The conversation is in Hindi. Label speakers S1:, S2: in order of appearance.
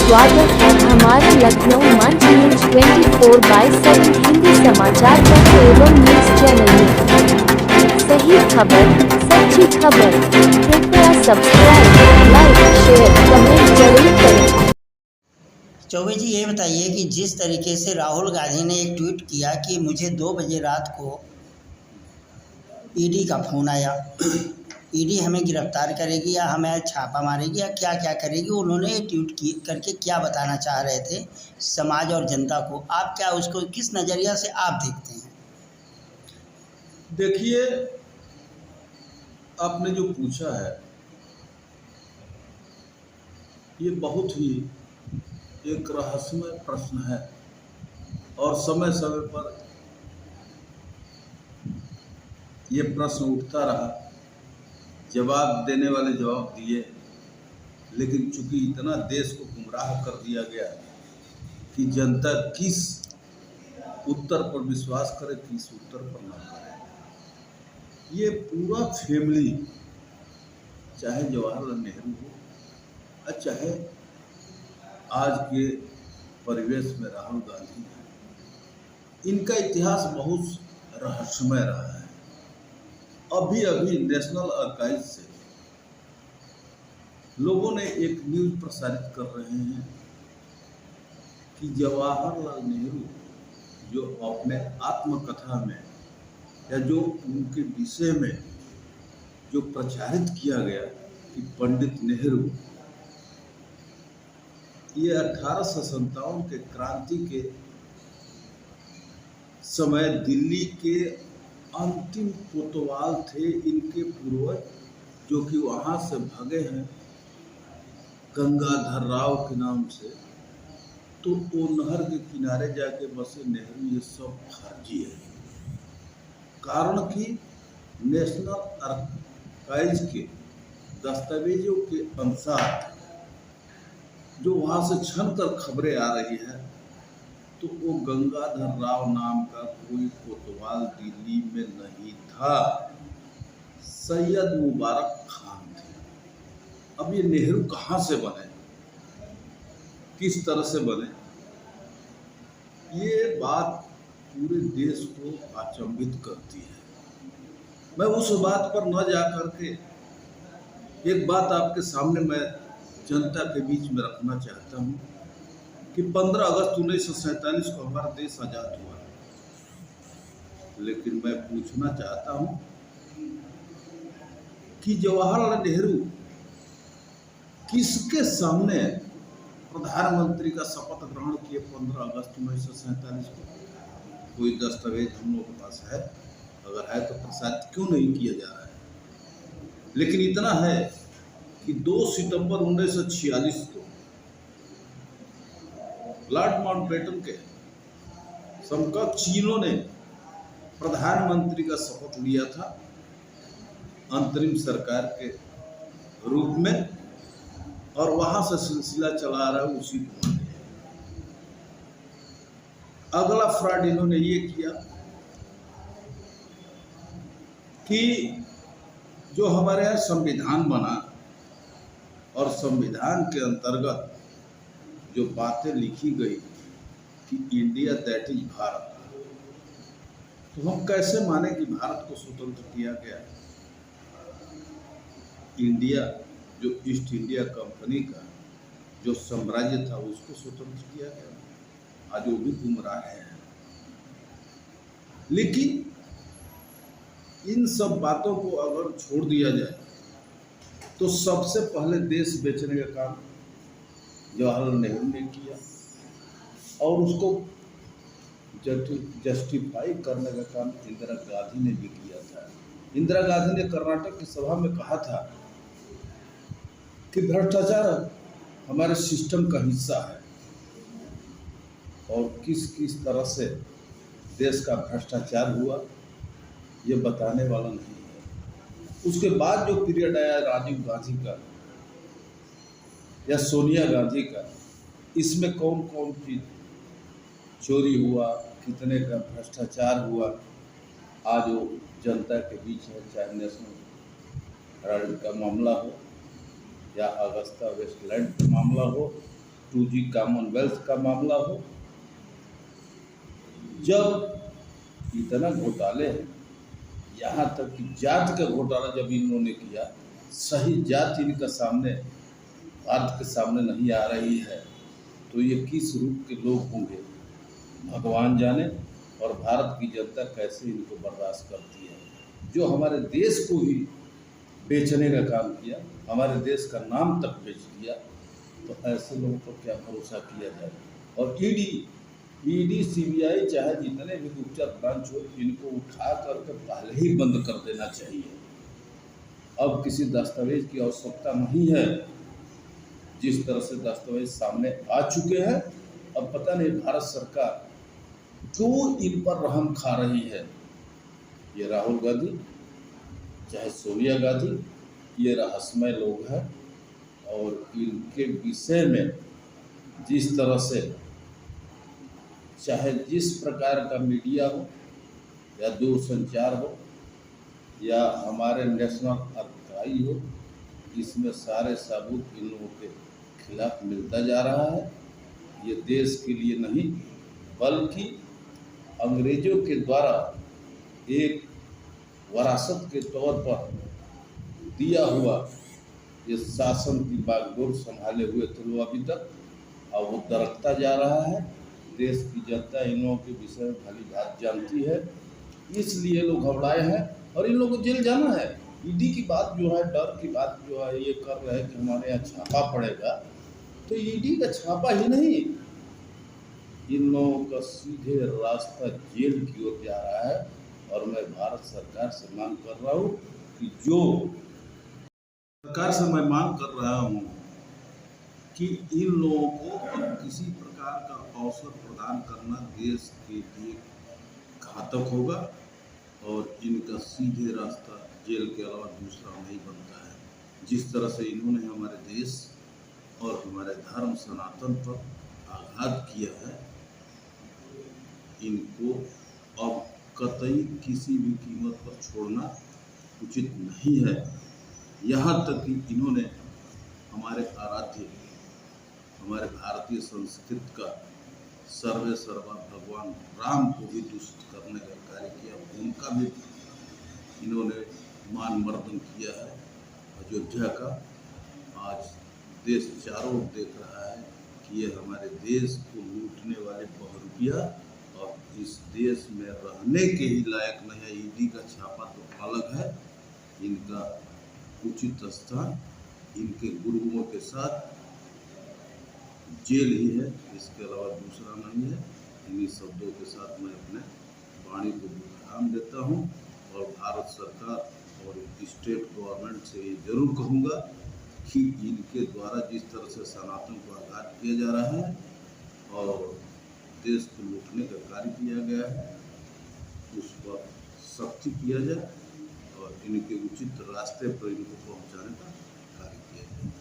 S1: स्वागत है हमारे लखनऊ मंच न्यूज 24/7 हिंदी समाचार पत्र एवं न्यूज चैनल में। सही खबर, सच्ची खबर। कृपया सब्सक्राइब, लाइक, शेयर, कमेंट जरूर करें।
S2: चौबे जी, ये बताइए कि जिस तरीके से राहुल गांधी ने एक ट्वीट किया कि मुझे 2 बजे रात को ईडी का फ़ोन आया, ईडी हमें गिरफ्तार करेगी या हमें छापा मारेगी या क्या क्या करेगी, उन्होंने ट्वीट करके क्या बताना चाह रहे थे समाज और जनता को? आप क्या उसको किस नज़रिया से आप देखते हैं?
S3: देखिए, आपने जो पूछा है ये बहुत ही एक रहस्यमय प्रश्न है और समय समय पर ये प्रश्न उठता रहा, जवाब देने वाले जवाब दिए, लेकिन चूंकि इतना देश को गुमराह कर दिया गया कि जनता किस उत्तर पर विश्वास करे, किस उत्तर पर ना करे। ये पूरा फैमिली, चाहे जवाहरलाल नेहरू हो और चाहे आज के परिवेश में राहुल गांधी है, इनका इतिहास बहुत रहस्यमय रहा है। अभी अभी नेशनल आर्काइव से लोगों ने एक न्यूज़ प्रसारित कर रहे हैं कि जवाहरलाल नेहरू जो अपने आत्मकथा में या जो उनके विषय में जो प्रचारित किया गया कि पंडित नेहरू, ये 1857 के क्रांति के समय दिल्ली के अंतिम कोतवाल थे, इनके पूर्वज, जो कि वहाँ से भागे हैं गंगाधर राव के नाम से। तो वो नहर के किनारे जाके बसे नेहरू, ये सब फर्जी है। कारण कि नेशनल आर्काइव्स के दस्तावेजों के अनुसार जो वहाँ से छन कर खबरें आ रही है, तो वो गंगाधर राव नाम का कोई कोतवाल दिल्ली में नहीं था, सैयद मुबारक खान थे। अब ये नेहरू कहाँ से बने, किस तरह से बने, ये बात पूरे देश को अचंभित करती है। मैं उस बात पर न जा करके एक बात आपके सामने मैं जनता के बीच में रखना चाहता हूँ कि 15 अगस्त 1947 को हमारा देश आज़ाद हुआ, लेकिन मैं पूछना चाहता हूँ कि जवाहरलाल नेहरू किसके सामने प्रधानमंत्री का शपथ ग्रहण किए 15 अगस्त 1947 को? कोई दस्तावेज हम लोगों के पास है? अगर है तो प्रसारित क्यों नहीं किया जा रहा है? लेकिन इतना है कि 2 सितंबर 1946 को लॉर्ड माउंटबेटन के समकक्ष चीनों ने प्रधानमंत्री का शपथ लिया था अंतरिम सरकार के रूप में, और वहां से सिलसिला चला रहा है उसी को। अगला फ्रॉड इन्होंने ये किया कि जो हमारे यहाँ संविधान बना और संविधान के अंतर्गत जो बातें लिखी गई कि इंडिया दैट इज भारत, तो हम कैसे माने कि भारत को स्वतंत्र किया गया? इंडिया जो ईस्ट इंडिया कंपनी का जो साम्राज्य था उसको स्वतंत्र किया गया। आज वो भी गुमराह है। लेकिन इन सब बातों को अगर छोड़ दिया जाए तो सबसे पहले देश बेचने का काम जवाहरलाल नेहरू ने किया और उसको जस्टिफाई करने का काम इंदिरा गांधी ने भी किया था। इंदिरा गांधी ने कर्नाटक की सभा में कहा था कि भ्रष्टाचार हमारे सिस्टम का हिस्सा है, और किस किस तरह से देश का भ्रष्टाचार हुआ ये बताने वाला नहीं है। उसके बाद जो पीरियड आया राजीव गांधी का या सोनिया गांधी का, इसमें कौन कौन की चोरी हुआ, कितने का भ्रष्टाचार हुआ, आज वो जनता के बीच है। चाहे नेशनल हेराल्ड का मामला हो या अगस्ता वेस्टलैंड का मामला हो 2G कॉमनवेल्थ का मामला हो, जब इतना घोटाले हैं, यहाँ तक कि जात का घोटाला जब इन्होंने किया, सही जात इनका सामने भारत के सामने नहीं आ रही है, तो ये किस रूप के लोग होंगे भगवान जाने, और भारत की जनता कैसे इनको बर्दाश्त करती है। जो हमारे देश को ही बेचने का काम किया, हमारे देश का नाम तक बेच दिया, तो ऐसे लोगों पर क्या भरोसा किया जाए। और ईडी सीबीआई चाहे जितने भी गुप्तचर ब्रांच हो, इनको उठा करके पहले ही बंद कर देना चाहिए। अब किसी दस्तावेज की आवश्यकता नहीं है। जिस तरह से दस्तावेज सामने आ चुके हैं, अब पता नहीं भारत सरकार क्यों इन पर रहम खा रही है। ये राहुल गांधी चाहे सोनिया गांधी, ये रहस्यमय लोग हैं, और इनके विषय में जिस तरह से चाहे जिस प्रकार का मीडिया हो या दूरसंचार हो या हमारे नेशनल आर्काइव हो, इसमें सारे सबूत इन लोगों के खिलाफ मिलता जा रहा है। ये देश के लिए नहीं, बल्कि अंग्रेजों के द्वारा एक विरासत के तौर पर दिया हुआ ये शासन की बागडोर संभाले हुए थे लोग अभी तक, और वो दरकता जा रहा है। देश की जनता इन लोगों के विषय में भली भांति जानती है, इसलिए लोग घबराए हैं और इन लोगों को जेल जाना है। ईडी की बात जो है, डर की बात जो है, ये कर रहे हैं कि हमारे यहाँ छापा पड़ेगा, तो ईडी का छापा ही नहीं, इन लोगों का सीधे रास्ता जेल की ओर जा रहा है। और मैं भारत सरकार से मांग कर रहा हूँ कि इन लोगों को किसी प्रकार का अवसर प्रदान करना देश के लिए घातक होगा, और इनका सीधे रास्ता जेल के अलावा दूसरा नहीं बनता है। जिस तरह से इन्होंने हमारे देश और हमारे धर्म सनातन पर आघात किया है, इनको अब कतई किसी भी कीमत पर छोड़ना उचित नहीं है। यहाँ तक कि इन्होंने हमारे आराध्य, हमारे भारतीय संस्कृति का सर्वे सर्वा भगवान राम को भी दुष्ट करने का कार्य किया, उनका भी इन्होंने मान मर्दन किया है। अयोध्या का आज देश चारों ओर देख रहा है कि ये हमारे देश को लूटने वाले बहुरूपिया और इस देश में रहने के ही लायक नहीं है। ईडी का छापा तो अलग है, इनका उचित स्थान इनके गुरुओं के साथ जेल ही है, इसके अलावा दूसरा नहीं है। इन्हीं शब्दों के साथ मैं अपने वाणी को विराम देता हूँ, और भारत सरकार और स्टेट गवर्नमेंट से ये जरूर कहूँगा कि इनके द्वारा जिस तरह से सनातन को आघात किया जा रहा है और देश को लूटने का कार्य किया गया है, उस पर सख्ती किया जाए और इनके उचित रास्ते पर इनको पहुँचाने का कार्य किया जाए।